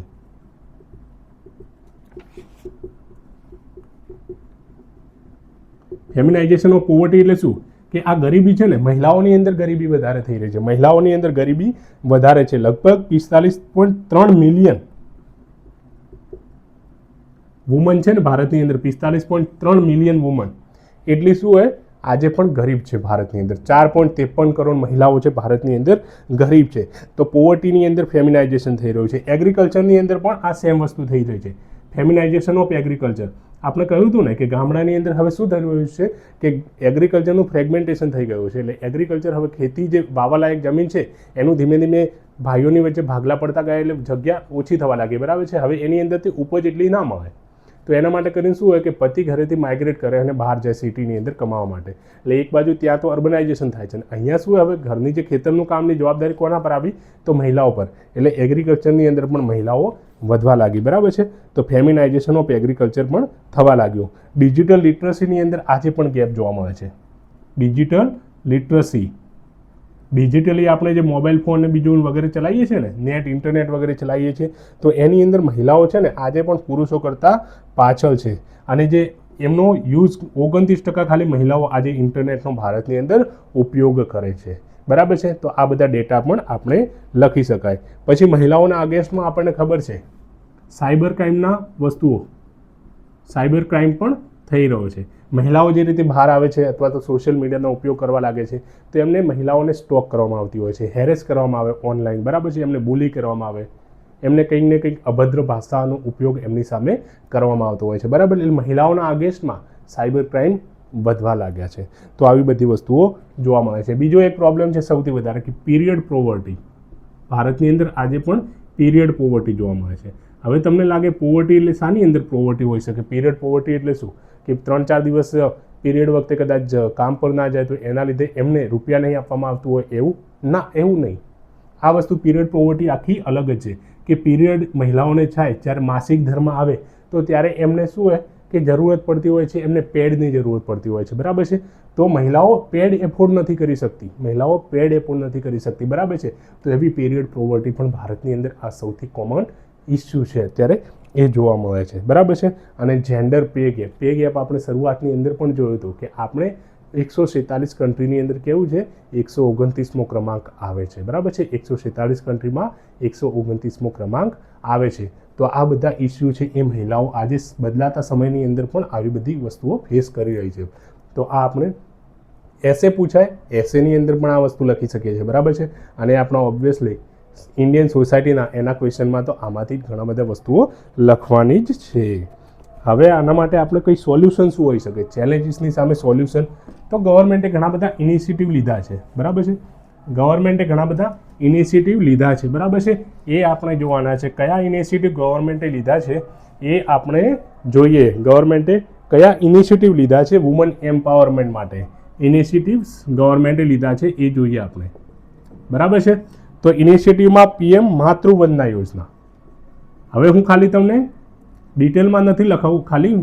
ફેમિનાઇઝેશન ઓફ પોવર્ટી એટલે શું કે આ ગરીબી છે ને, મહિલાઓની અંદર ગરીબી વધારે થઈ રહી છે, મહિલાઓની અંદર ગરીબી વધારે છે. લગભગ 45.3 મિલિયન વુમન છે ને ભારતની અંદર, 45.3 મિલિયન વુમન, એટલી શું હોય આજે પણ ગરીબ છે ભારતની અંદર. 4.53 કરોડ મહિલાઓ છે ભારતની અંદર ગરીબ છે. તો પોવર્ટીની અંદર ફેમિનાઇઝેશન થઈ રહ્યું છે. એગ્રીકલ્ચરની અંદર પણ આ સેમ વસ્તુ થઈ રહી છે, ફેમિનાઇઝેશન ઓફ એગ્રીકલ્ચર. આપણે કહ્યું હતું ને કે ગામડાની અંદર હવે શું થઈ રહ્યું છે કે એગ્રીકલ્ચરનું ફ્રેગમેન્ટેશન થઈ ગયું છે. એટલે એગ્રીકલ્ચર હવે ખેતી જે વાવાલાયક જમીન છે એનું ધીમે ધીમે ભાઈઓની વચ્ચે ભાગલા પડતા ગયા, એટલે જગ્યા ઓછી થવા લાગી, બરાબર છે. હવે એની અંદરથી ઉપજ એટલી ના મળે, તો એના માટે કરીને શું હોય કે પતિ ઘરેથી માઇગ્રેટ કરે અને બહાર જાય સિટીની અંદર કમાવા માટે. એટલે એક બાજુ ત્યાં તો અર્બનાઇઝેશન થાય છે, અહીંયા શું હવે ઘરની જે ખેતરનું કામની જવાબદારી કોના પર આવી, તો મહિલાઓ પર. એટલે એગ્રીકલ્ચરની અંદર પણ મહિલાઓ વધવા લાગી, બરાબર છે. તો ફેમિનાઇઝેશન ઓફ એગ્રીકલ્ચર પણ થવા લાગ્યું. ડિજિટલ લિટરસીની અંદર આજે પણ ગેપ જોવા મળે છે. ડિજિટલ લિટરસી, ડિજિટલી આપણે જે મોબાઈલ ફોન ને બીજું વગેરે ચલાવીએ છીએ ને, નેટ ઇન્ટરનેટ વગેરે ચલાવીએ છીએ, તો એની અંદર મહિલાઓ છે ને આજે પણ પુરુષો કરતાં પાછળ છે. અને જે એમનો યુઝ 29% ખાલી મહિલાઓ આજે ઇન્ટરનેટનો ભારતની અંદર ઉપયોગ કરે છે, બરાબર છે. તો આ બધા ડેટા પણ આપણે લખી શકાય. પછી મહિલાઓના અગેન્સ્ટમાં આપણને ખબર છે સાયબર ક્રાઇમના વસ્તુઓ, સાયબર ક્રાઇમ પણ થઈ રહ્યો છે. મહિલાઓ જે રીતે બહાર આવે છે અથવા તો સોશિયલ મીડિયાનો ઉપયોગ કરવા લાગે છે, તો એમને મહિલાઓને સ્ટોક કરવામાં આવતી હોય છે, હેરેસ કરવામાં આવે ઓનલાઈન, બરાબર છે. એમને બુલી કરવામાં આવે, એમને કંઈક ને કંઈક અભદ્ર ભાષાનો ઉપયોગ એમની સામે કરવામાં આવતો હોય છે, બરાબર. એટલે મહિલાઓના અગેન્સ્ટમાં સાયબર ક્રાઇમ વધવા લાગ્યા છે. તો આવી બધી વસ્તુઓ જોવા મળે છે. બીજો એક પ્રોબ્લેમ છે સૌથી વધારે કે પીરિયડ પોવર્ટી. ભારતની અંદર આજે પણ પીરિયડ પોવર્ટી જોવા મળે છે. હવે તમને લાગે પોવર્ટી એટલે શાની અંદર પોવર્ટી હોઈ શકે? પીરિયડ પોવર્ટી એટલે શું કે 3-4 દિવસ પીરિયડ વખતે કદાચ કામ પર ના જાય તો એના લીધે એમને રૂપિયા નહીં આપવામાં આવતું હોય, એવું ના, એવું નહીં. આ વસ્તુ પીરિયડ પોવર્ટી આખી અલગ જ છે કે પીરિયડ મહિલાઓને થાય જ્યારે માસિક ધર્મ આવે તો ત્યારે એમને શું હોય કે જરૂરત પડતી હોય છે, એમને પેડની જરૂરત પડતી હોય છે, બરાબર છે. તો મહિલાઓ પેડ એફોર્ડ નથી કરી શકતી, મહિલાઓ પેડ એફોર્ડ નથી કરી શકતી, બરાબર છે. તો એવી પીરિયડ પોવર્ટી પણ ભારતની અંદર આ સૌથી કોમન ઇસ્યુ છે અત્યારે એ જોવા મળે છે, બરાબર છે. અને જેન્ડર પે ગેપ આપણે શરૂઆતની અંદર પણ જોયું હતું કે આપણે 146 કન્ટ્રીની અંદર કેવું છે 129મો ક્રમાંક આવે છે, બરાબર છે. 146 કન્ટ્રીમાં 129મો ક્રમાંક આવે છે. તો આ બધા ઇસ્યુ છે એ મહિલાઓ આજે બદલાતા સમયની અંદર પણ આવી બધી વસ્તુઓ ફેસ કરી રહી છે. તો આ આપણે એસે પૂછાય, એસેની અંદર પણ આ વસ્તુ લખી શકીએ છીએ, બરાબર છે. અને આપણા ઓબ્વિયસલી ઇન્ડિયન સોસાયટીના એના ક્વેશ્ચનમાં તો આમાંથી ઘણા બધા વસ્તુઓ લખવાની જ છે. હવે આના માટે આપણે કંઈ સોલ્યુશન શું હોઈ શકે, ચેલેન્જીસની સામે સોલ્યુશન? તો ગવર્મેન્ટે ઘણા બધા ઇનિશિયેટિવ લીધા છે, બરાબર છે. ગવર્મેન્ટે ઘણા બધા ઇનિશિયેટિવ લીધા છે, બરાબર છે. એ આપણે જોવાના છે. કયા ઇનિશિયેટિવ ગવર્મેન્ટે લીધા છે એ આપણે જોઈએ. ગવર્મેન્ટે કયા ઇનિશિયેટિવ લીધા છે વુમન એમ્પાવરમેન્ટ માટે? ઇનિશિયેટિવ્સ ગવર્મેન્ટે લીધા છે એ જોઈએ આપણે, બરાબર છે. તો ઇનિશિયેટિવમાં PM માતૃવંદના યોજના. હવે હું ખાલી તમને ડિટેલમાં નથી લખાવું, ખાલી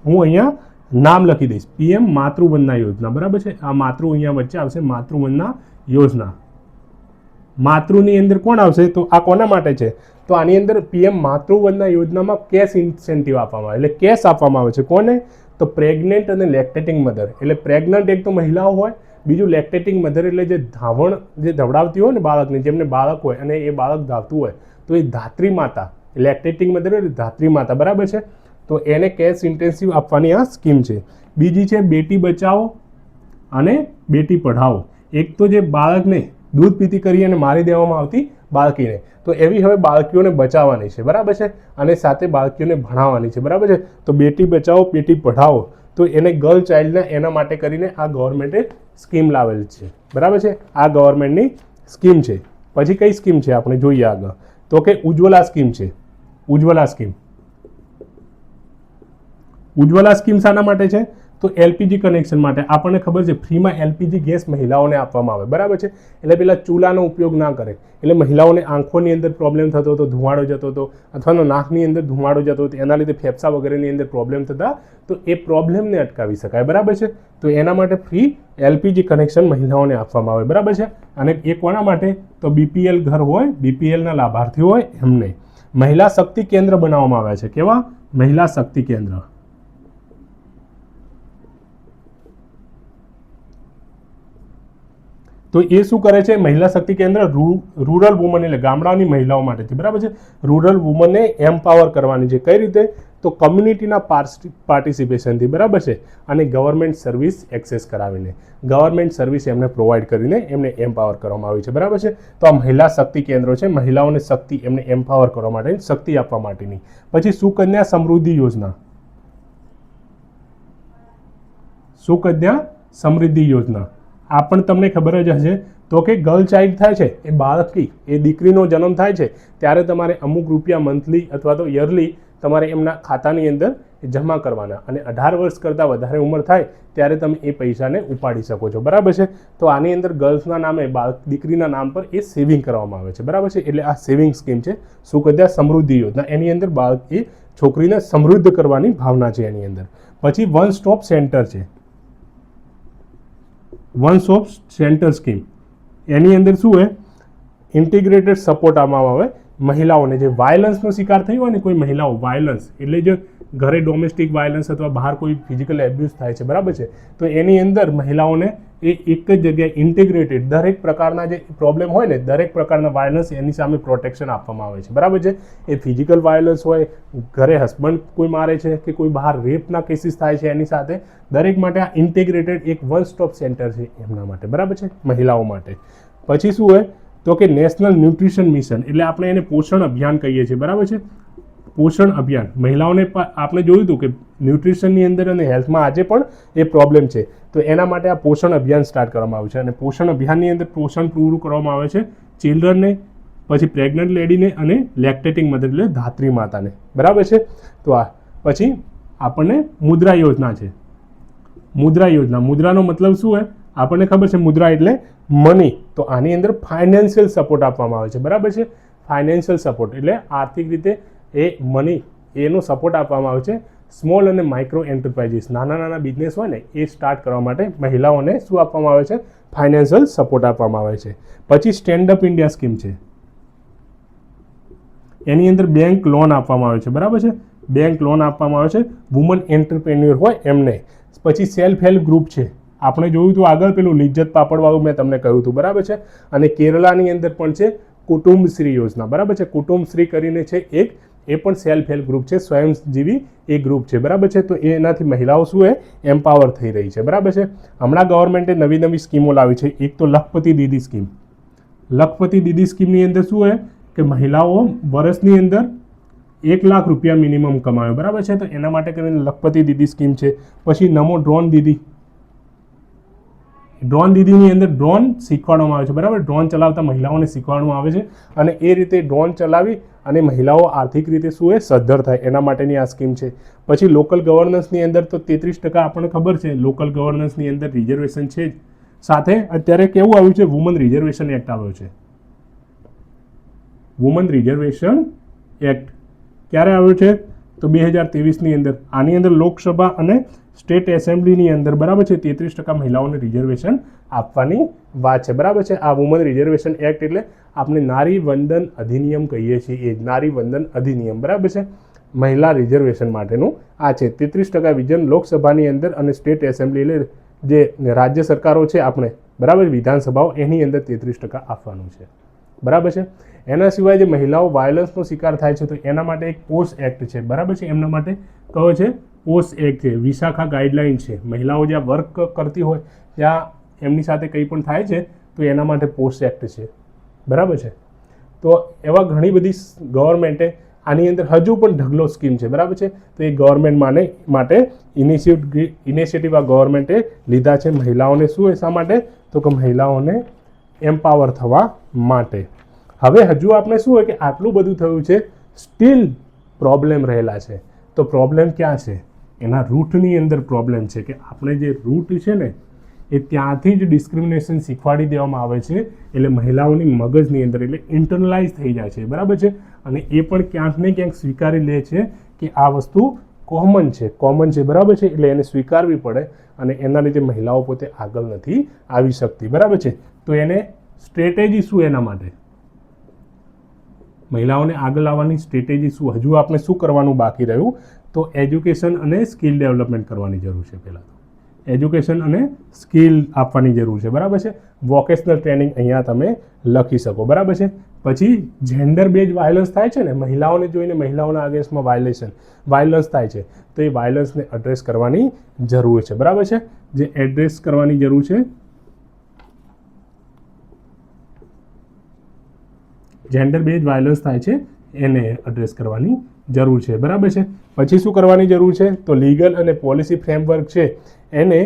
હું અહીંયા નામ લખી દઈશ. PM માતૃવંદના યોજના, બરાબર છે. આ માતૃ અહીંયા વચ્ચે આવશે, માતૃવંદના યોજના. માતૃની અંદર કોણ આવશે? તો આ કોના માટે છે? તો આની અંદર PM માતૃવંદના યોજનામાં કેશ ઇન્સેન્ટિવ આપવામાં આવે, એટલે કેશ આપવામાં આવે છે. કોને? તો પ્રેગ્નેન્ટ અને લેક્ટેટિંગ મધર. એટલે પ્રેગ્નન્ટ એક તો મહિલાઓ હોય, બીજું લેક્ટેટિંગ મધર એટલે જે ધાવણ જે ધવડાવતી હોય ને બાળકને, જેમને બાળક હોય અને એ બાળક ધાવતું હોય તો એ ધાત્રી માતા, લેક્ટેટિંગ મધર એટલે ધાત્રી માતા, બરાબર છે. તો એને કેશ ઇન્ટેન્સિવ આપવાની આ સ્કીમ છે. બીજી છે બેટી બચાવો અને બેટી પઢાઓ. એક તો જે બાળકને દૂધ પીતી કરી અને મારી દેવામાં આવતી બાળકીને, તો એવી હવે બાળકીઓને બચાવવાની છે, બરાબર છે. અને સાથે બાળકીઓને ભણાવવાની છે, બરાબર છે. તો બેટી બચાવો બેટી પઢાઓ, તો એને ગર્લ ચાઇલ્ડને એના માટે કરીને આ ગવર્મેન્ટે સ્કીમ લાવેલ છે, બરાબર છે. આ ગવર્મેન્ટની સ્કીમ છે. પછી કઈ સ્કીમ છે આપણે જોઈએ આગળ, તો કે ઉજ્જવલા સ્કીમ છે. ઉજ્જવલા સ્કીમ. ઉજ્જવલા સ્કીમ શાના માટે છે? તો LPG કનેક્શન માટે. આપણને ખબર છે ફ્રીમાં LPG ગેસ મહિલાઓને આપવામાં આવે, બરાબર છે. એટલે પેલા ચૂલાનો ઉપયોગ ના કરે, એટલે મહિલાઓને આંખોની અંદર પ્રોબ્લેમ થતો હતો, ધુમાડો જતો હતો, અથવા નાકની અંદર ધુમાડો જતો હતો, એના લીધે ફેફસા વગેરેની અંદર પ્રોબ્લેમ થતા, તો એ પ્રોબ્લેમને અટકાવી શકાય, બરાબર છે. તો એના માટે ફ્રી LPG કનેક્શન મહિલાઓને આપવામાં આવે, બરાબર છે. અને એ કોના માટે? તો BPL ઘર હોય, BPLના લાભાર્થી હોય એમને. મહિલા શક્તિ કેન્દ્ર બનાવવામાં આવ્યા છે. કેવા? મહિલા શક્તિ કેન્દ્ર. તો એ શું કરે છે? મહિલા શક્તિ કેન્દ્ર રૂરલ વુમન એટલે ગામડાની મહિલાઓ માટે છે, બરાબર છે. રૂરલ વુમનને એમ્પાવર કરવાની છે. કઈ રીતે? તો કમ્યુનિટીના પાર્ટિસિપેશનથી, બરાબર છે. અને ગવર્મેન્ટ સર્વિસ એક્સેસ કરાવીને, ગવર્મેન્ટ સર્વિસ એમને પ્રોવાઈડ કરીને એમને એમ્પાવર કરવામાં આવી છે, બરાબર છે. તો આ મહિલા શક્તિ કેન્દ્રો છે, મહિલાઓને શક્તિ એમને એમ્પાવર કરવા માટે, શક્તિ આપવા માટેની. પછી સુકન્યા સમૃદ્ધિ યોજના. સુકન્યા સમૃદ્ધિ યોજના આ પણ તમને ખબર જ હશે. તો કે ગર્લ ચાઇલ્ડ થાય છે, એ બાળકી, એ દીકરીનો જન્મ થાય છે, ત્યારે તમારે અમુક રૂપિયા મંથલી અથવા તો યરલી તમારે એમના ખાતાની અંદર જમા કરવાના. અને 18 વર્ષ કરતાં વધારે ઉંમર થાય ત્યારે તમે એ પૈસાને ઉપાડી શકો છો, બરાબર છે. તો આની અંદર ગર્લ્સના નામે, દીકરીના નામ પર એ સેવિંગ કરવામાં આવે છે, બરાબર છે. એટલે આ સેવિંગ સ્કીમ છે સુકન્યા સમૃદ્ધિ યોજના. એની અંદર એ છોકરીને સમૃદ્ધ કરવાની ભાવના છે એની અંદર. પછી વન સ્ટોપ સેન્ટર છે. One stop centre scheme. એની અંદર શું હોય? ઇન્ટિગ્રેટેડ સપોર્ટ આપવામાં આવે મહિલાઓને, જે વાયલન્સનો શિકાર થઈ હોય ને કોઈ મહિલાઓ, વાયલન્સ એટલે જે ઘરે ડોમેસ્ટિક વાયલન્સ અથવા બહાર કોઈ ફિઝિકલ એબ્યુઝ થાય છે, બરાબર છે. તો એની અંદર મહિલાઓને એ એક જ જગ્યાએ ઇન્ટિગ્રેટેડ દરેક પ્રકારના જે પ્રોબ્લેમ હોય ને, દરેક પ્રકારના વાયલન્સ એની સામે પ્રોટેક્શન આપવામાં આવે છે, બરાબર છે. એ ફિઝિકલ વાયલન્સ હોય, ઘરે હસબન્ડ કોઈ મારે છે કે કોઈ બહાર રેપના કેસીસ થાય છે એની સાથે, દરેક માટે આ ઇન્ટિગ્રેટેડ એક વન સ્ટોપ સેન્ટર છે એમના માટે, બરાબર છે, મહિલાઓ માટે. પછી શું હોય? તો કે નેશનલ ન્યુટ્રિશન મિશન, એટલે આપણે એને પોષણ અભિયાન કહીએ છીએ, બરાબર છે. પોષણ અભિયાન મહિલાઓને આપણે જોયું હતું કે ન્યુટ્રિશનની અંદર અને હેલ્થમાં આજે પણ એ પ્રોબ્લેમ છે. તો એના માટે આ પોષણ અભિયાન સ્ટાર્ટ કરવામાં આવ્યું છે. અને પોષણ અભિયાનની અંદર પોષણ પૂરું કરવામાં આવે છે ચિલ્ડ્રનને, પછી પ્રેગ્નન્ટ લેડીને અને લેક્ટેટિંગ મધર એટલે ધાત્રી માતાને, બરાબર છે. તો આ પછી આપણને મુદ્રા યોજના છે. મુદ્રા યોજના, મુદ્રાનો મતલબ શું હોય? આપણને ખબર છે મુદ્રા એટલે મની. તો આની અંદર ફાઇનાન્શિયલ સપોર્ટ આપવામાં આવે છે, બરાબર છે. ફાઇનાન્શિયલ સપોર્ટ એટલે આર્થિક રીતે એ મની, એનો સપોર્ટ આપવામાં આવે છે સ્મોલ અને માઇક્રો એન્ટરપ્રાઇઝીસ, નાના નાના બિઝનેસ હોય ને એ સ્ટાર્ટ કરવા માટે મહિલાઓને શું આપવામાં આવે છે? ફાઇનાન્શિયલ સપોર્ટ આપવામાં આવે છે. પછી સ્ટેન્ડ અપ ઇન્ડિયા સ્કીમ છે. એની અંદર બેંક લોન આપવામાં આવે છે, બરાબર છે, બેંક લોન આપવામાં આવે છે વુમન એન્ટરપ્રેન્યોર હોય એમને. પછી સેલ્ફ હેલ્પ ગ્રુપ છે, આપણે જોયું હતું આગળ પેલું લિજ્જત પાપડવાળું મેં તમને કહ્યું હતું, બરાબર છે. અને કેરલાની અંદર પણ છે કુટુંબશ્રી યોજના, બરાબર છે, કુટુંબશ્રી કરીને છે એક, એ પણ સેલ્ફ હેલ્પ ગ્રુપ છે, સ્વયંજીવી એ ગ્રુપ છે, બરાબર છે. તો એનાથી મહિલાઓ શું છે, એમ્પાવર થઈ રહી છે, બરાબર છે. હમણાં ગવર્મેન્ટે નવી નવી સ્કીમો લાવી છે. એક તો લખપતિ દીદી સ્કીમ. લખપતિ દીદી સ્કીમની અંદર શું છે કે મહિલાઓ વર્ષની અંદર 1 લાખ રૂપિયા મિનિમમ કમાવે, બરાબર છે. તો એના માટે કરીને લખપતિ દીદી સ્કીમ છે. પછી નમો ડ્રોન દીદી, ડ્રોન દીદીની અંદર ડ્રોન શીખવાડવામાં આવે છે, બરાબર, ડ્રોન ચલાવતા મહિલાઓને શીખવાડવામાં આવે છે. અને એ રીતે ડ્રોન ચલાવી અને મહિલાઓ આર્થિક રીતે શું એ સદ્ધર થાય એના માટેની આ સ્કીમ છે. પછી લોકલ ગવર્નન્સની અંદર તો 33% આપણને ખબર છે લોકલ ગવર્નન્સની અંદર રિઝર્વેશન છે જ. સાથે અત્યારે કેવું આવ્યું છે, વુમન રિઝર્વેશન એક્ટ આવ્યો છે. વુમન રિઝર્વેશન એક્ટ ક્યારે આવ્યો છે તો 2023ની અંદર. આની અંદર લોકસભા અને સ્ટેટ એસેમ્બલીની અંદર, બરાબર છે, 33% મહિલાઓને રિઝર્વેશન આપવાની વાત છે, બરાબર છે. આ વુમન રિઝર્વેશન એક્ટ એટલે આપણે નારી વંદન અધિનિયમ કહીએ છીએ, એ નારી વંદન અધિનિયમ, બરાબર છે, મહિલા રિઝર્વેશન માટેનું આ છે. 33% વિઝન લોકસભાની અંદર અને સ્ટેટ એસેમ્બલી એટલે જે રાજ્ય સરકારો છે આપણે, બરાબર, વિધાનસભાઓ, એની અંદર 33% આપવાનું છે, બરાબર છે. એના સિવાય જે મહિલાઓ વાયોલન્સનો શિકાર થાય છે તો એના માટે એક પોસ્ટ એક્ટ છે, બરાબર છે. એમના માટે કયો છે, પોસ્ટ એક્ટ છે. વિશાખા ગાઈડલાઇન છે, મહિલાઓ જ્યાં વર્ક કરતી હોય ત્યાં એમની સાથે કંઈ પણ થાય છે તો એના માટે પોસ્ટ એક્ટ છે, બરાબર છે. તો એવા ઘણી બધી ગવર્મેન્ટે આની અંદર હજુ પણ ઢગલો સ્કીમ છે, બરાબર છે. તો એ ગવર્મેન્ટ માટે ઇનિશિયેટિવ આ ગવર્મેન્ટે લીધા છે મહિલાઓને શું શા માટે તો કે મહિલાઓને એમ્પાવર થવા માટે. હવે હજુ આપણે શું હોય કે આટલું બધું થયું છે, સ્ટીલ પ્રોબ્લેમ રહેલા છે. તો પ્રોબ્લેમ ક્યાં છે, એના રૂટની અંદર પ્રોબ્લેમ છે કે આપણે જે રૂટ છે ને એ ત્યાંથી જ ડિસ્ક્રિમિનેશન શીખવાડી દેવામાં આવે છે, એટલે મહિલાઓની મગજની અંદર એટલે ઇન્ટરનલાઇઝ થઈ જાય છે, બરાબર છે. અને એ પણ ક્યાંક ને ક્યાંક સ્વીકારી લે છે કે આ વસ્તુ કોમન છે, બરાબર છે. એટલે એને સ્વીકારવી પડે અને એના લીધે મહિલાઓ પોતે આગળ નથી આવી શકતી, બરાબર છે. તો એને સ્ટ્રેટેજી શું એના માટે, મહિલાઓને આગળ આવવાની સ્ટ્રેટેજી શું, હજુ આપણે શું કરવાનું બાકી રહ્યું તો એજ્યુકેશન અને સ્કિલ ડેવલપમેન્ટ કરવાની જરૂર છે. પહેલાં તો એજ્યુકેશન અને સ્કિલ આપવાની જરૂર છે, બરાબર છે. વોકેશનલ ટ્રેનિંગ અહીંયા તમે લખી શકો, બરાબર છે. પછી જેન્ડર બેઝ વાયોલન્સ થાય છે ને, મહિલાઓને જોઈને મહિલાઓના અગેન્સ્ટમાં વાયોલન્સ થાય છે, તો એ વાયોલન્સને એડ્રેસ કરવાની જરૂર છે, બરાબર છે. જે એડ્રેસ કરવાની જરૂર છે, જેન્ડર બેઝ વાયોલન્સ થાય છે એને એડ્રેસ કરવાની જરૂર છે, બરાબર છે. પછી શું કરવાની જરૂર છે તો લીગલ અને પોલિસી ફ્રેમવર્ક છે એને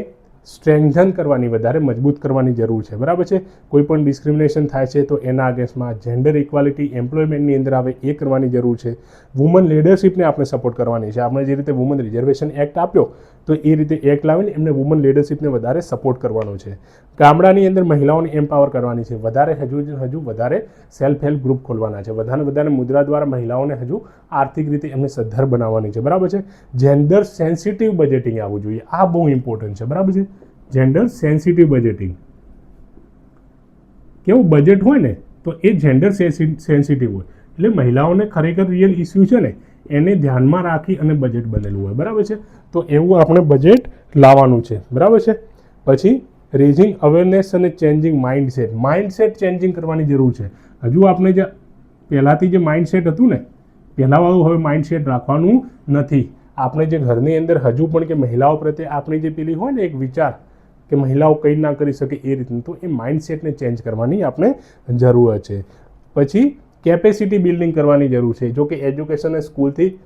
સ્ટ્રેન્થન કરવાની, વધારે મજબૂત કરવાની જરૂર છે, બરાબર છે. કોઈ પણ ડિસ્ક્રિમિનેશન થાય છે તો એના અગેન્સ્ટમાં જેન્ડર ઇક્વાલિટી એમ્પ્લોયમેન્ટની અંદર આવે એ કરવાની જરૂર છે. વુમન લીડરશિપને આપણે સપોર્ટ કરવાની છે. આપણે જે રીતે વુમન રિઝર્વેશન એક્ટ આપ્યો તો એ રીતે એક્ટ લાવીને એમને વુમન લીડરશિપને વધારે સપોર્ટ કરવાનો છે. ગામડાની અંદર મહિલાઓને એમ્પાવર કરવાની છે, વધારે હજુ વધારે સેલ્ફ હેલ્પ ગ્રુપ ખોલવાના છે, વધારે મુદ્રા દ્વારા મહિલાઓને હજુ આર્થિક રીતે એમને સદ્ધર બનાવવાની છે, બરાબર છે. જેન્ડર સેન્સિટિવ બજેટિંગ આવવું જોઈએ, આ બહુ ઇમ્પોર્ટન્ટ છે, બરાબર છે. જેન્ડર સેન્સિટિવ બજેટિંગ, કેવું બજેટ હોય ને તો એ જેન્ડર સેન્સિટિવ હોય, એટલે મહિલાઓને ખરેખર રિયલ ઇસ્યુ છે ને એને ધ્યાનમાં રાખી અને બજેટ બનેલું હોય, બરાબર છે. તો એવું આપણે બજેટ લાવવાનું છે, બરાબર છે. પછી રેઝિંગ અવેરનેસ અને ચેન્જિંગ માઇન્ડસેટ ચેન્જિંગ કરવાની જરૂર છે. હજુ આપણે જે પહેલાંથી જે માઇન્ડસેટ હતું ને પહેલાંવાળું હવે માઇન્ડસેટ રાખવાનું નથી. આપણે જે ઘરની અંદર હજુ પણ કે મહિલાઓ પ્રત્યે આપણી જે પેલી હોય ને એક વિચાર કે મહિલાઓ કંઈ ના કરી શકે એ રીતનું, તો એ માઇન્ડસેટને ચેન્જ કરવાની આપણે જરૂર છે. પછી કેપેસિટી બિલ્ડિંગ કરવાની જરૂર છે. જો કે એજ્યુકેશન અને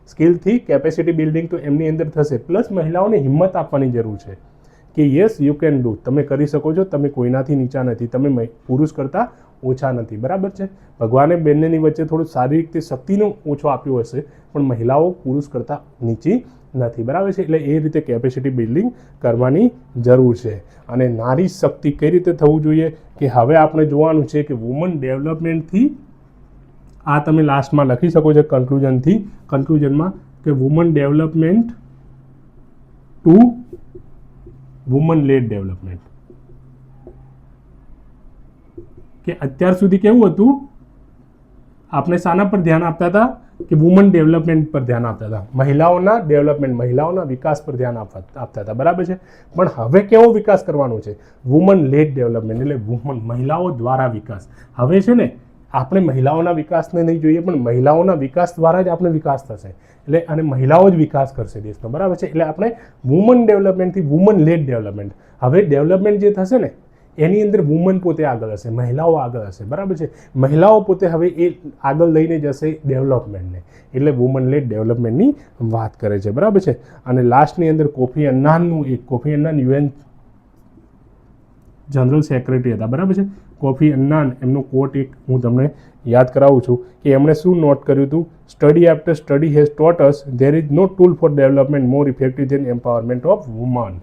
સ્કિલથી કેપેસિટી બિલ્ડિંગ તો એમની અંદર થશે, પ્લસ મહિલાઓને હિંમત આપવાની જરૂર છે કે યસ યુ કેન ડુ, તમે કરી શકો છો, તમે કોઈનાથી નીચા નથી, તમે પુરુષ કરતાં ઓછા નથી, બરાબર છે. ભગવાને બંનેની વચ્ચે થોડું સારી રીતે શક્તિનો ઓછો આપ્યો હશે પણ મહિલાઓ પુરુષ કરતાં નીચી નથી, બરાબર છે. એટલે એ રીતે કેપેસિટી બિલ્ડિંગ કરવાની જરૂર છે. અને નારી શક્તિ કઈ રીતે થવું જોઈએ કે હવે આપણે જોવાનું છે કે વુમન ડેવલપમેન્ટથી આ તમે લાસ્ટમાં લખી શકો છો કન્ક્લુઝનમાં કે women development to women led development, કે અત્યાર સુધી કેવું હતું આપણે શાના પર ધ્યાન આપતા હતા કે વુમન ડેવલપમેન્ટ પર ધ્યાન આપતા હતા, મહિલાઓના ડેવલપમેન્ટ, મહિલાઓના વિકાસ પર ધ્યાન આપતા હતા, બરાબર છે. પણ હવે કેવો વિકાસ કરવાનો છે? વુમન લેડ ડેવલપમેન્ટ, એટલે મહિલાઓ દ્વારા વિકાસ. હવે છે ને આપણે મહિલાઓના વિકાસને નહીં જોઈએ, પણ મહિલાઓના વિકાસ દ્વારા જ આપણે વિકાસ થશે. એટલે અને મહિલાઓ જ વિકાસ કરશે દેશનો, બરાબર છે. એટલે આપણે વુમન ડેવલપમેન્ટથી વુમન લેડ ડેવલપમેન્ટ, હવે ડેવલપમેન્ટ જે થશે ને એની અંદર વુમન પોતે આગળ હશે, મહિલાઓ આગળ હશે, બરાબર છે. મહિલાઓ પોતે હવે એ આગળ લઈને જશે ડેવલપમેન્ટને, એટલે વુમન લેડ ડેવલપમેન્ટની વાત કરે છે, બરાબર છે. અને લાસ્ટની અંદર coffee Annan UN general secretary હતા, બરાબર છે. કોફી અન્નાન, એમનો કોટ એક હું તમને યાદ કરાવું છું કે એમણે શું નોટ કર્યું હતું? Study after study has taught us there is no tool for development more effective than empowerment of women.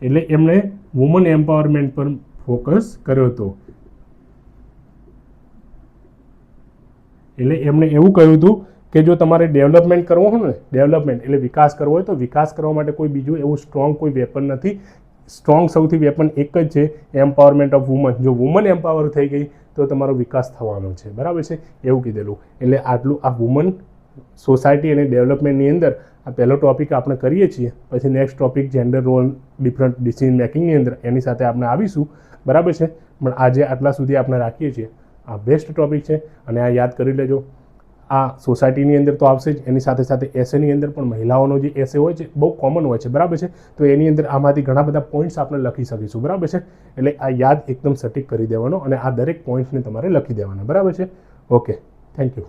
એટલે એમણે વુમન એમ્પાવરમેન્ટ પર ફોકસ કર્યો હતો. એટલે એમણે એવું કહ્યું હતું કે જો તમારે ડેવલપમેન્ટ કરવો હોય ને, ડેવલપમેન્ટ એટલે વિકાસ કરવો હોય, તો વિકાસ કરવા માટે કોઈ બીજું એવું સ્ટ્રોંગ કોઈ વેપન નથી. સ્ટ્રોંગ સૌથી વેપન એક જ છે, એમ્પાવરમેન્ટ ઓફ વુમન. જો વુમન એમ્પાવર થઈ ગઈ તો તમારો વિકાસ થવાનો છે, બરાબર છે, એવું કીધેલું. એટલે આટલું આ વુમન સોસાયટી અને ડેવલપમેન્ટની અંદર આ પહેલો ટોપિક આપણે કરીએ છીએ. પછી next topic gender role different decision મેકિંગની અંદર એની સાથે આપણે આવીશું, બરાબર છે. પણ આજે આટલા સુધી આપણે રાખીએ છીએ. આ બેસ્ટ ટોપિક છે અને આ યાદ કરી લેજો. આ સોસાયટીની અંદર તો આવશે જ, એની સાથે સાથે એસેની અંદર પણ મહિલાઓનો જે એસે હોય છે બહુ કોમન હોય છે, બરાબર છે. તો એની અંદર આમાંથી ઘણા બધા પોઈન્ટ્સ આપણે લખી શકીશું, બરાબર છે. એટલે આ યાદ એકદમ સટીક કરી દેવાનો અને આ દરેક પોઈન્ટ્સને તમારે લખી દેવાના, બરાબર છે. Okay, thank you.